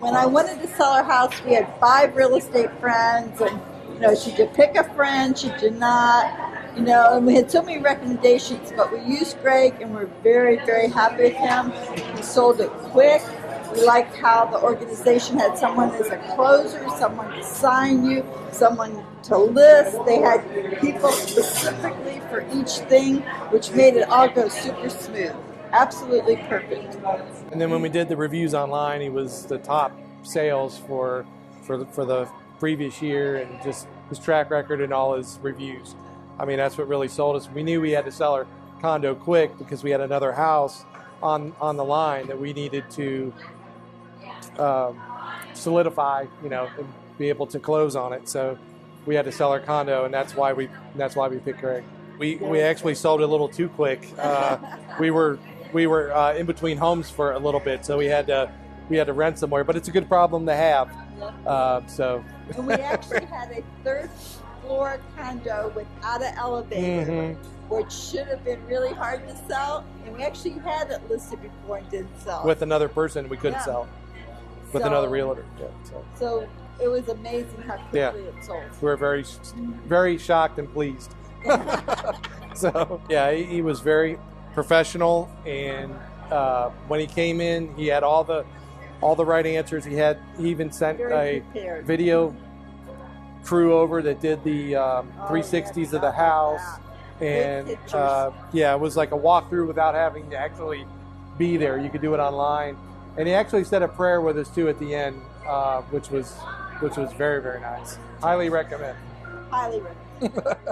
when I wanted to sell our house, we had 5 real estate friends, and she did pick a friend, she did not. And we had so many recommendations, but we used Greg, and we're very, very happy with him. He sold it quick. We liked how the organization had someone as a closer, someone to sign you, someone to list. They had people specifically for each thing, which made it all go super smooth. Absolutely perfect. And then when we did the reviews online, he was the top sales for the previous year, and just his track record and all his reviews. I mean, that's what really sold us. We knew we had to sell our condo quick because we had another house on the line that we needed to solidify, and be able to close on it. So we had to sell our condo, and that's why we picked Greg. We actually sold it a little too quick. We were in between homes for a little bit, so we had to rent somewhere. But it's a good problem to have. And we actually had a 3rd floor condo without an elevator, which should have been really hard to sell. And we actually had it listed before and didn't sell. With another person, we couldn't sell. With another realtor. Yeah, so it was amazing how quickly it sold. We were very, very shocked and pleased. So he was very professional, and when he came in, he had all the right answers. He even sent a video crew over that did the 360s of the house, and it was like a walkthrough without having to actually be there. You could do it online, and he actually said a prayer with us too at the end, which was very, very nice. Highly recommend. Highly recommend.